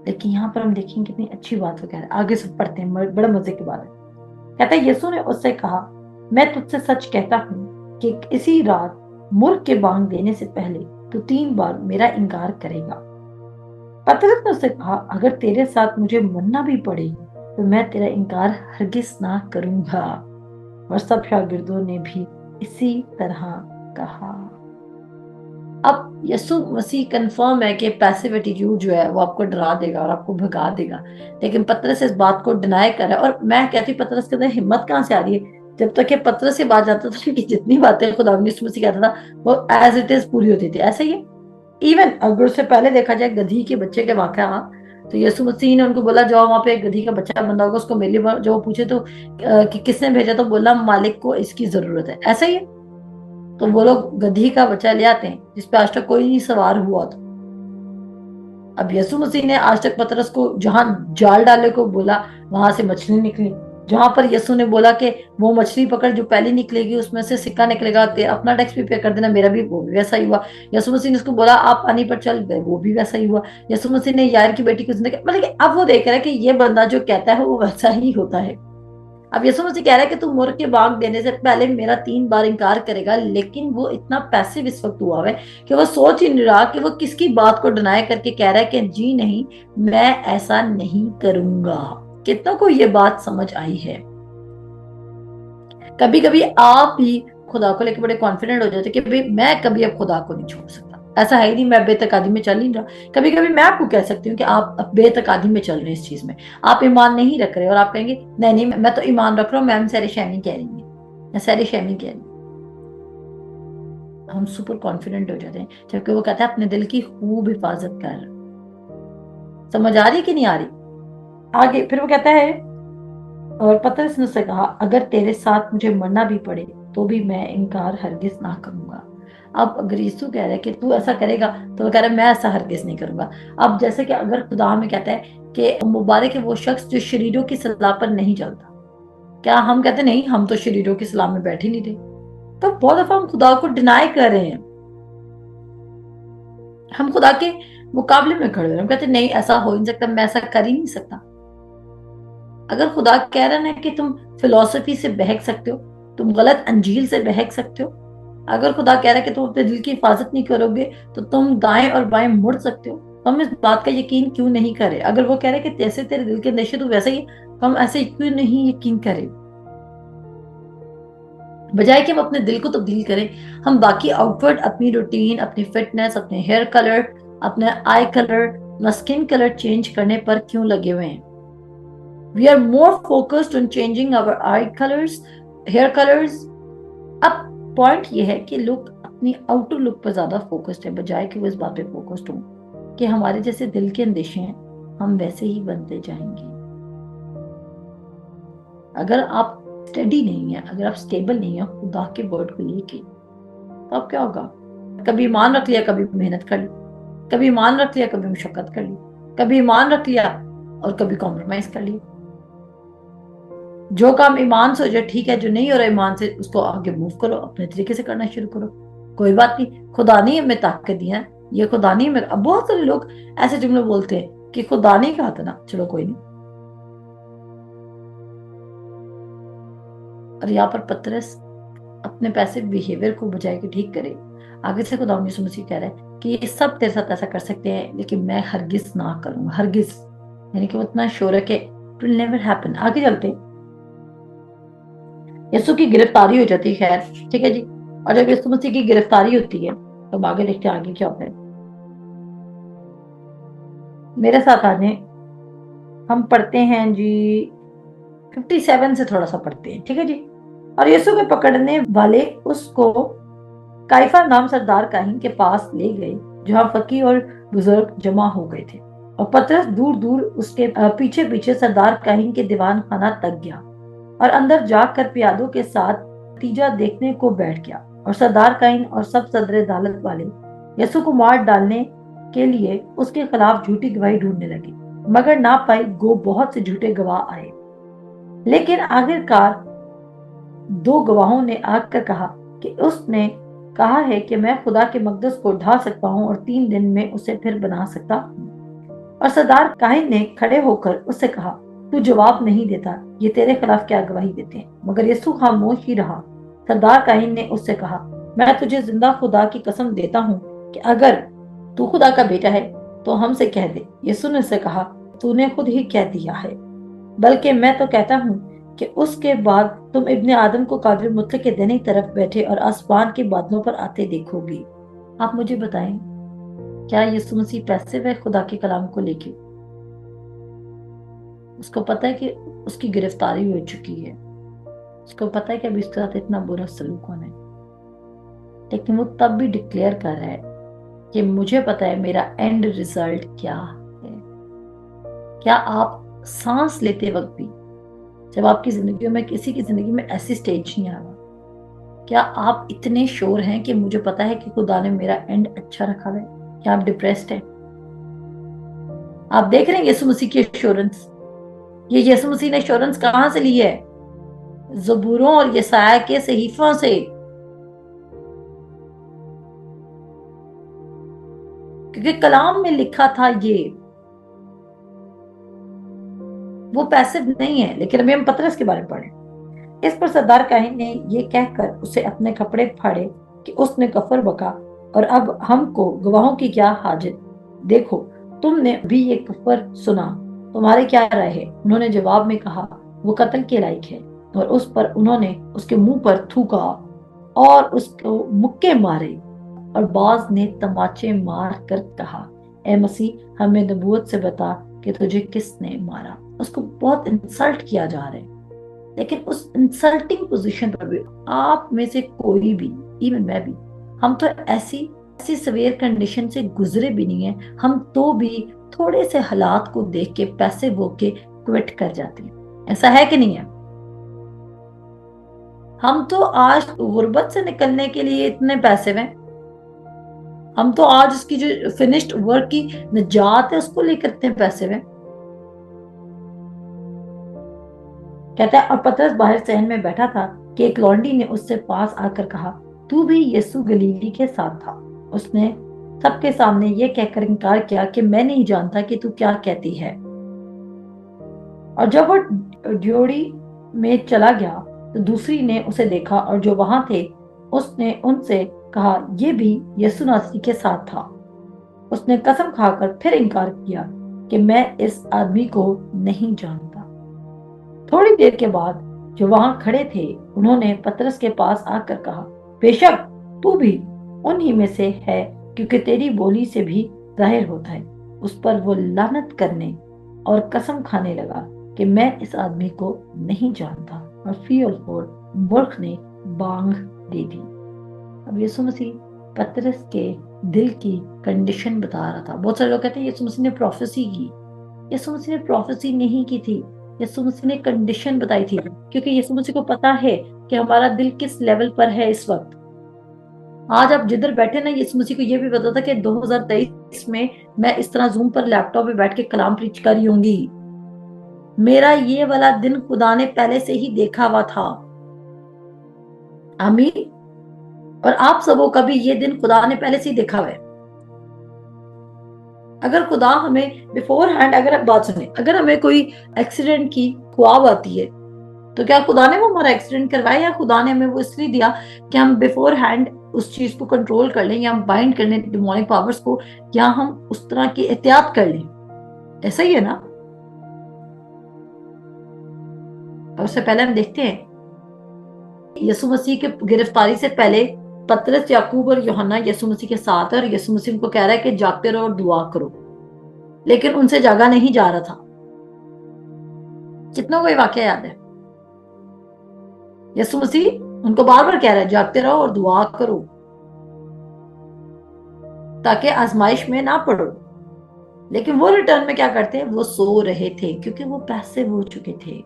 लेकिन यहाँ पर हम देखेंगे कितनी अच्छी बात वो कह रहे हैं। आगे सब पढ़ते हैं, बड़ा मजे की बात है। कहता है, यीशु ने उससे कहा, मैं तुझसे सच कहता हूँ कि इसी रात मुर्ग के बांग देने से पहले तू 3 बार मेरा इनकार करेगा। पतरस ने उससे कहा, अगर तेरे साथ मुझे मरना भी पड़े तो मैं तेरा इनकार हरगिज ना करूंगा। और सब शागिर्दों ने भी इसी तरह कहा। अब यीशु मसीह कंफर्म है कि पैसिव एटीट्यूड जो है वो आपको डरा देगा और आपको भगा देगा, लेकिन पतरस इस बात को डिनाई कर रहा है। और मैं कहती हूँ पतरस के अंदर हिम्मत कहाँ से आ रही है? जब तक ये पतरस से बात जाता था कि जितनी बातें खुदा यीशु मसीह कहता था वो एज इट इज पूरी होती थी। ऐसे ही इवन अगर उससे पहले देखा जाए गधी के बच्चे के वाकया, तो यीशु मसीह ने उनको बोला जाओ वहां पे एक गधी का बच्चा बंधा होगा, उसको मेरे लिए, जो वो पूछे तो कि किसने भेजा, तो बोला मालिक को इसकी जरूरत है। ऐसा ही है, तो वो लोग गधी का बच्चा ले आते हैं जिसपे आज तक कोई नहीं सवार हुआ था। अब यीशु मसीह ने आज तक पतरस को जहां जाल डाले को बोला वहां से मछली निकली। जहां पर यीशु ने बोला कि वो मछली पकड़ जो पहली निकलेगी उसमें से सिक्का निकलेगा, अपना टैक्स भी पे कर देना, मेरा भी, वो भी वैसा ही हुआ। यीशु मसीह ने उसको बोला आप पानी पर चल, वो भी वैसा ही हुआ। यीशु मसीह ने यार की बेटी को जिंदा, मतलब अब वो देख रहा है कि ये बंदा जो कहता है वो वैसा ही होता है। अब यीशु मसीह कह रहा है कि तू मुर्ग के बांग देने से पहले मेरा 3 बार इनकार करेगा। लेकिन वो इतना पैसिव इस वक्त हुआ है कि वो सोच ही नहीं रहा कि वो किसकी बात को डिनाई करके कह रहा है कि जी नहीं, मैं ऐसा नहीं करूंगा। कितनों को ये बात समझ आई है? कभी कभी आप भी खुदा को लेकर बड़े कॉन्फिडेंट हो जाते कि भाई मैं कभी अब खुदा को नहीं छोड़ सकता, ऐसा है ही नहीं, मैं बेतकादी में चल नहीं रहा। कभी कभी मैं आपको कह सकती हूँ कि आप अब बेतकादी में चल रहे हैं इस चीज में, आप ईमान नहीं रख रहे, और आप कहेंगे नहीं नहीं मैं तो ईमान रख रहा हूँ, मैम सैरी शैमी कह रही है, मैं सैरी शैमी कह रही हूँ। हम सुपर कॉन्फिडेंट हो जाते हैं, जबकि वो कहता है अपने दिल की खूब हिफाजत कर। समझ आ रही कि नहीं आ रही? आगे फिर वो कहता है, और पतरस ने उससे कहा, अगर तेरे साथ मुझे मरना भी पड़े तो भी मैं इनकार हरगिज ना करूंगा। अब अगर यीशु कह रहा है कि तू ऐसा करेगा, तो वो कह रहा है मैं ऐसा हरगिज नहीं करूंगा। अब जैसे कि अगर खुदा हमें कहता है कि मुबारक है वो शख्स जो शरीरों की सलाह पर नहीं चलता, क्या हम कहते नहीं हम तो शरीरों की सलाह में बैठ ही नहीं थे? तो बहुत दफा हम खुदा को डिनाई कर रहे हैं, हम खुदा के मुकाबले में खड़े हैं, हम कहते नहीं ऐसा हो ही नहीं सकता, मैं ऐसा कर ही नहीं सकता। अगर खुदा कह रहा है कि तुम फिलॉसफी से बहक सकते हो, तुम गलत अंजील से बहक सकते हो, अगर खुदा कह रहा है कि तुम अपने दिल की हिफाजत नहीं करोगे तो तुम दाएं और बाएं मुड़ सकते हो, तो हम इस बात का यकीन क्यों नहीं करें? अगर वो कह रहे हैं कि जैसे तेरे दिल के नशे तो वैसे ही, तो हम ऐसे क्यों नहीं यकीन करें? बजाय कि हम अपने दिल को तब्दील करें, हम बाकी आउटवर्ड अपनी रूटीन, अपनी फिटनेस, अपने हेयर कलर, अपने आई कलर, अपना स्किन कलर चेंज करने पर क्यों लगे हुए हैं? We are more focused on changing our eye colors, hair colors. अब पॉइंट ये है कि लोग अपनी आउटर लुक पर ज्यादा फोकस्ड है, बजाय कि वो इस बात पे फोकस्ड हो कि हमारे जैसे दिल के अंदेशे हैं हम वैसे ही बनते जाएंगे। अगर आप स्टडी नहीं है, अगर आप स्टेबल नहीं है खुदा के वर्ड को लेके, तो अब क्या होगा? कभी ईमान रख लिया, कभी मेहनत कर ली, कभी ईमान रख लिया, कभी मुशक्कत कर ली, कभी ईमान रख लिया और कभी कॉम्प्रोमाइज कर लिया। जो काम ईमान से हो जाए ठीक है, जो नहीं हो रहा ईमान से उसको आगे मूव करो, अपने तरीके से करना शुरू करो। कोई बात नहीं, खुदा ने हमें ताकत दी है, ये खुदा नहीं हमें। अब बहुत सारे लोग ऐसे जुमले बोलते हैं कि खुदा नहीं कहा था ना, चलो कोई नहीं। और यहाँ पर पतरस अपने पैसे बिहेवियर को बजाय के ठीक करे, आगे से खुदा यीशु मसीह कह रहा है कि ये सब तेरे साथ ऐसा कर सकते हैं, लेकिन मैं हरगिज ना करूंगा, हरगिज। यानी कि वो इतना श्योर है कि इट विल नेवर हैपन। आगे चलते, यीशु की गिरफ्तारी हो जाती है, खैर ठीक है जी। और जब यीशु मसीह की गिरफ्तारी होती है तो आगे देखते हैं आगे क्या होता है। मेरे साथ आ जाए, हम पढ़ते हैं जी 57 से थोड़ा सा पढ़ते हैं, ठीक है जी। और यीशु के पकड़ने वाले उसको काइफा नाम सरदार काहिन के पास ले गए, जहाँ फकीर और बुजुर्ग जमा हो गए थे। और पतरस दूर दूर उसके पीछे पीछे सरदार काहिन के दीवान खाना तक गया और अंदर जाकर प्यादों के साथ नतीजा देखने को बैठ गया। और सरदार काहिन और सब सदर अदालत वाले यीशु को मार डालने के लिए उसके खिलाफ झूठी गवाही ढूंढने लगे, मगर ना पाई। गो बहुत से झूठे गवाह आए, लेकिन आखिरकार 2 गवाहों ने आकर कहा कि उसने कहा है कि मैं खुदा के मकदस को ढा सकता हूँ और 3 दिन में उसे फिर बना सकता हूँ। और सरदार काहिन ने खड़े होकर उससे कहा, तू जवाब नहीं देता, ये तेरे खिलाफ क्या गवाही देते हैं? मगर यीशु खामोश ही रहा। सरदार काहिन ने उससे कहा, मैं तुझे जिंदा खुदा की कसम देता हूँ कि अगर तू खुदा का बेटा है तो हमसे कह दे। यीशु ने उससे कहा, तूने खुद ही कह दिया है, बल्कि मैं तो कहता हूँ कि उसके बाद तुम इब्ने आदम को काबिल मुतलक के दाहिनी तरफ बैठे और आसमान के बादलों पर आते देखोगे। आप मुझे बताएं, क्या यीशु मसीह पैसिव है खुदा के कलाम को लेके? उसको पता है कि उसकी गिरफ्तारी हो चुकी है, उसको पता है कि अभी उसके साथ इतना बुरा सलूक होना है, लेकिन वो तब भी डिक्लेयर कर रहा है कि मुझे पता है मेरा एंड रिजल्ट क्या है। क्या आप सांस लेते वक्त भी, जब आपकी जिंदगी में किसी की जिंदगी में ऐसी स्टेज नहीं आ रहा, क्या आप इतने श्योर हैं कि मुझे पता है कि खुदा ने मेरा एंड अच्छा रखा है? क्या आप डिप्रेस्ड हैं? आप देख रहे हैं यीशु मसीह की एश्योरेंस। ये यीशु मसीह ने एश्योरेंस कहां से ली है? ज़बूरों और यसाया के सहीफों से। क्योंकि कलाम में लिखा था ये, वो पैसिव नहीं है। लेकिन अभी हम पतरस के बारे में पढ़े। इस पर सरदार काहिन ने ये कहकर उसे अपने कपड़े फाड़े कि उसने कफर बका, और अब हमको गवाहों की क्या हाजत? देखो, तुमने भी ये कफर सुना, तुम्हारे क्या राय है? उन्होंने जवाब में कहा, वो कत्ल के लायक है। और उस पर उन्होंने उसके मुंह पर थूका और उसको मुक्के मारे। और बाज ने तमाचे मार कर कहा, ए मसीह, हमें नबूवत से बता कि तुझे किसने मारा। उसको बहुत इंसल्ट किया जा रहा है। लेकिन उस इंसल्टिंग पोजीशन पर भी आप में से कोई भी, इवन मैं भी, हम तो ऐसी ऐसी सवेयर कंडीशन से गुजरे भी नहीं है, हम तो भी थोड़े से हालात को देख के पैसे वो के क्विट कर जाते हैं। ऐसा है कि नहीं है? हम तो आज गुर्बत से निकलने के लिए इतने पैसे हैं, हम तो आज उसकी जो फिनिश्ड वर्क की निजात है उसको लेकर इतने पैसे हैं। कहता है, और पतरस बाहर सहन में बैठा था कि एक लौंडी ने उससे पास आकर कहा, तू भी यीशु गलीली के साथ था। उसने सबके सामने ये कहकर इनकार किया कि मैं नहीं जानता कि तू क्या कहती है। और जब वो ड्योड़ी में चला गया तो दूसरी ने उसे देखा, और जो वहां थे उसने उनसे कहा, ये भी यीशु नासरी के साथ था। उसने कसम खाकर फिर इनकार किया कि मैं इस आदमी को नहीं जानता। थोड़ी देर के बाद जो वहां खड़े थे उन्होंने पतरस के पास आकर कहा, बेशक तू भी उन्हीं में से है, क्योंकि तेरी बोली से भी जाहिर होता है। उस पर वो लानत करने और कसम खाने लगा कि मैं इस आदमी को नहीं जानता। और फील मूर्ख ने बांग दे दी। अब यीशु मसीह पतरस के दिल की कंडीशन बता रहा था। बहुत सारे लोग कहते हैं यीशु मसीह ने प्रोफेसी की। यीशु मसीह ने प्रोफेसी नहीं की थी। यीशु मसीह ने कंडीशन बताई थी, क्योंकि यीशु मसीह को पता है कि हमारा दिल किस लेवल पर है इस वक्त। आज आप जिधर बैठे ना, यीशु मसीह को ये भी पता था कि 2023 में मैं इस तरह जूम पर लैपटॉप पे बैठ के कलाम प्रीच कर रही होंगी। मेरा ये वाला दिन खुदा ने पहले से ही देखा हुआ था। आमीन। और आप सबों का भी ये दिन खुदा ने पहले से ही देखा हुआ है। अगर खुदा हमें बिफोर हैंड, अगर आप बात सुने, अगर हमें कोई एक्सीडेंट की ख्वाब आती है, तो क्या खुदा ने वो हमारा एक्सीडेंट करवाया, या खुदा ने हमें वो इसलिए दिया कि हम बिफोर हैंड उस चीज को कंट्रोल कर लें, या हम बाइंड कर लें डिमोनिक पावर्स को, या हम उस तरह की एहतियात कर लें? ऐसा ही है ना। और उससे पहले हम देखते हैं यीशु मसीह के गिरफ्तारी से पहले पतरस, याकूब और यूहन्ना यीशु मसीह के साथ है, और यीशु मसीह उनको कह रहा है कि जागते रहो और दुआ करो, लेकिन उनसे जागा नहीं जा रहा था। कितनों को ये वाकया याद है? यीशु मसीह उनको बार बार कह रहा है जागते रहो और दुआ करो, ताकि आजमाइश में ना पड़ो। लेकिन वो रिटर्न में क्या करते हैं? वो सो रहे थे, क्योंकि वो पैसिव हो चुके थे।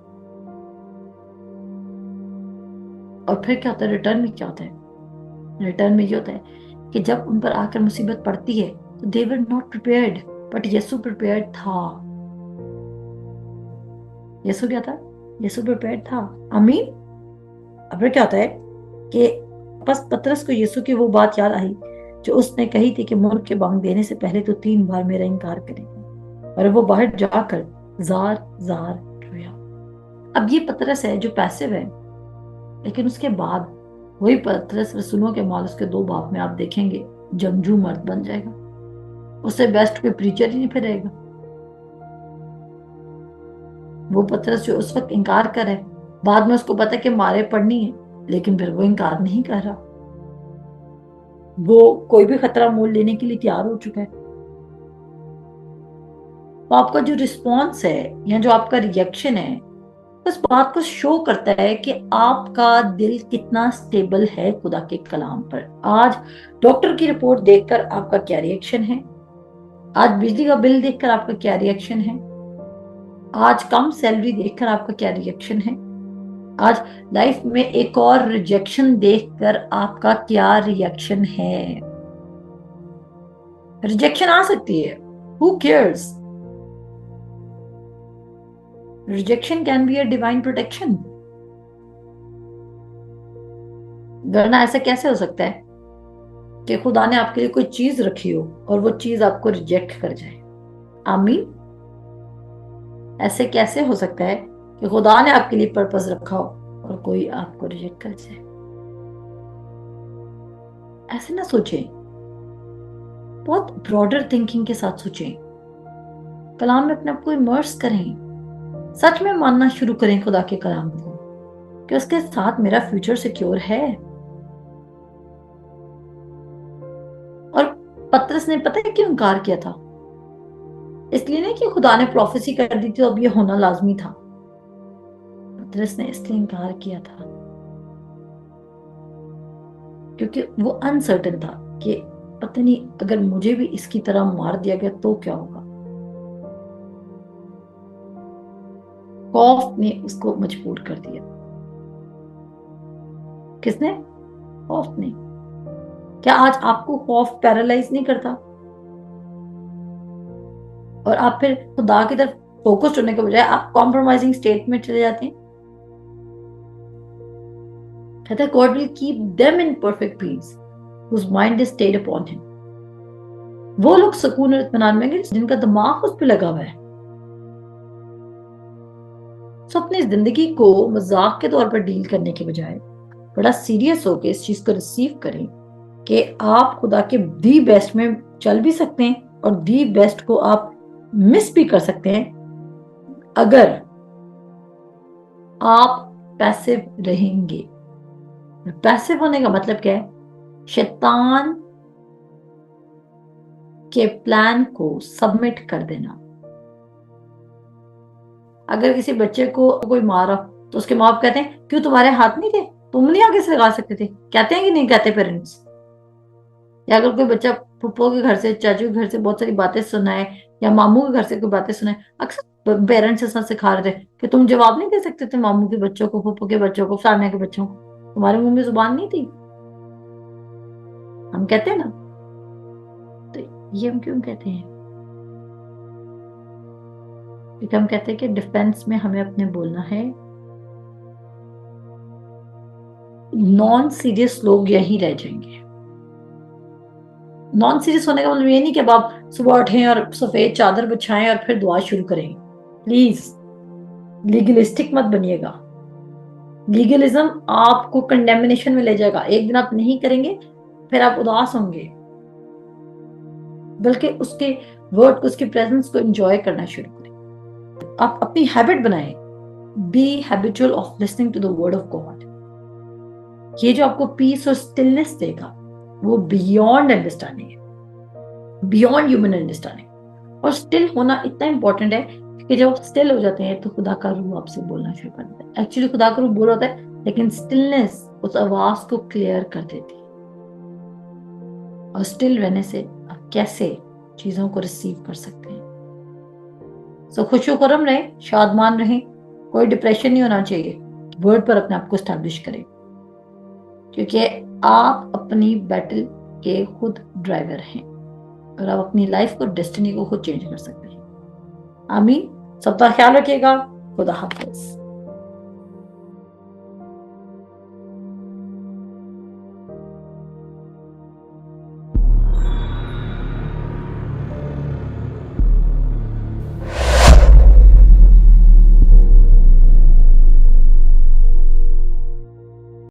और फिर क्या होता है रिटर्न में? क्या होता है रिटर्न में? ये होता है कि जब उन पर आकर मुसीबत पड़ती है तो they were not prepared, but Yeshu prepared था। यीशु क्या था? यीशु प्रिपेयर्ड था। आमीन। अब फिर क्या होता है कि बस पतरस को यीशु की वो बात याद आई जो उसने कही थी कि मुल्क के बांग देने से पहले तो 3 बार मेरा इनकार करेगा। और वो बाहर जाकर जार जार रोया। अब ये पतरस है जो पैसिव है, लेकिन उसके बाद वही पतरस रसूलों के माल उसके 2 बाप में आप देखेंगे जंगजू मर्द बन जाएगा। उससे बेस्ट कोई प्रीचर ही नहीं फिर रहेगा। वो पतरस जो उस वक्त इनकार करे, बाद में उसको पता कि मारे पड़नी है, लेकिन फिर वो इनकार नहीं कर रहा। वो कोई भी खतरा मोल लेने के लिए तैयार हो चुका है। तो आपका जो रिस्पॉन्स है या जो आपका रिएक्शन है, उस बात को शो करता है कि आपका दिल कितना स्टेबल है खुदा के कलाम पर। आज डॉक्टर की रिपोर्ट देखकर आपका क्या रिएक्शन है? आज बिजली का बिल देखकर आपका क्या रिएक्शन है? आज कम सैलरी देखकर आपका क्या रिएक्शन है? आज लाइफ में एक और रिजेक्शन देखकर आपका क्या रिएक्शन है? रिजेक्शन आ सकती है, who cares? Rejection can be a divine protection. वरना ऐसा कैसे हो सकता है कि खुदा ने आपके लिए कोई चीज रखी हो और वो चीज आपको रिजेक्ट कर जाए? आमीन। ऐसे कैसे हो सकता है कि खुदा ने आपके लिए पर्पस रखा हो और कोई आपको रिजेक्ट कर जाए? ऐसे ना सोचें, बहुत ब्रॉडर थिंकिंग के साथ सोचें। कलाम में अपने आप को इमर्स करें, सच में मानना शुरू करें खुदा के कलाम को कि उसके साथ मेरा फ्यूचर सिक्योर है। और पतरस ने पता है क्यों इनकार किया था? इसलिए नहीं कि खुदा ने प्रोफेसी कर दी थी तो अब ये होना लाजमी था। पतरस ने इसलिए इनकार किया था क्योंकि वो अनसर्टेन था कि पता नहीं अगर मुझे भी इसकी तरह मार दिया गया तो क्या होगा। खौफ ने उसको मजबूर कर दिया। किसने? खौफ ने। क्या आज आपको खौफ पैरालाइज नहीं करता और आप फिर खुदा की तरफ फोकस्ड होने के बजाय आप कॉम्प्रोमाइजिंग स्टेट में चले जाते हैं? कहता है God will keep them in perfect peace whose mind is stayed upon him। वो लोग सुकून और इत्मीनान में जिनका दिमाग उस पर लगा हुआ है। तो अपनी जिंदगी को मजाक के तौर पर डील करने के बजाय बड़ा सीरियस होकर इस चीज को रिसीव करें कि आप खुदा के दी बेस्ट में चल भी सकते हैं और दी बेस्ट को आप मिस भी कर सकते हैं अगर आप पैसिव रहेंगे। पैसिव होने का मतलब क्या है? शैतान के प्लान को सबमिट कर देना। अगर किसी बच्चे को कोई मारा तो उसके माँ बाप कहते हैं क्यों तुम्हारे हाथ नहीं थे, तुम नहीं आगे से लगा सकते थे? कहते हैं कि नहीं कहते पेरेंट्स? या अगर कोई बच्चा फुप्पो के घर से, चाचू के घर से बहुत सारी बातें सुनाए या मामू के घर से कोई बातें सुनाए, अक्सर पेरेंट्स ऐसा सिखा रहे थे कि तुम जवाब नहीं दे सकते थे मामू के बच्चों को, फूफू के बच्चों को, फलाने के बच्चों को, तुम्हारे मुंह में जुबान नहीं थी। हम कहते हैं ना, तो ये हम क्यों कहते हैं? क्योंकि हम कहते हैं कि डिफेंस में हमें अपने बोलना है। नॉन सीरियस लोग यही रह जाएंगे। नॉन सीरियस होने का मतलब ये नहीं कि अब आप सुबह उठें और सफेद चादर बिछाएं और फिर दुआ शुरू करें। प्लीज लीगलिस्टिक मत बनिएगा। लीगलिज्म आपको कंडेमिनेशन में ले जाएगा। एक दिन आप नहीं करेंगे, फिर आप उदास होंगे, बल्कि उसके वर्ड को, उसकी प्रेजेंस को एंजॉय करना शुरू करें। आप अपनी हैबिट बनाएं, be habitual of listening to the word of God. ये जो आपको पीस और स्टिलनेस देगा वो बियॉन्ड अंडरस्टैंडिंग है, बियॉन्ड ह्यूमन अंडरस्टैंडिंग। और स्टिल होना इतना इंपॉर्टेंट है कि जब आप स्टिल हो जाते हैं तो खुदा का रूह आपसे बोलना शुरू कर देता है। एक्चुअली खुदा का रूह बोल होता है, लेकिन स्टिलनेस उस आवाज को क्लियर कर देती है। और स्टिल रहने से आप कैसे चीजों को रिसीव कर सकते हैं। सो खुशोखरम रहे, शादमान रहे, कोई डिप्रेशन नहीं होना चाहिए। वर्ड पर अपने आप को स्टैब्लिश करें, क्योंकि आप अपनी बैटल के खुद ड्राइवर हैं और आप अपनी लाइफ को, डेस्टिनी को खुद चेंज कर सकते हैं। आमीन। सबका ख्याल रखिएगा। खुदा हाफिज।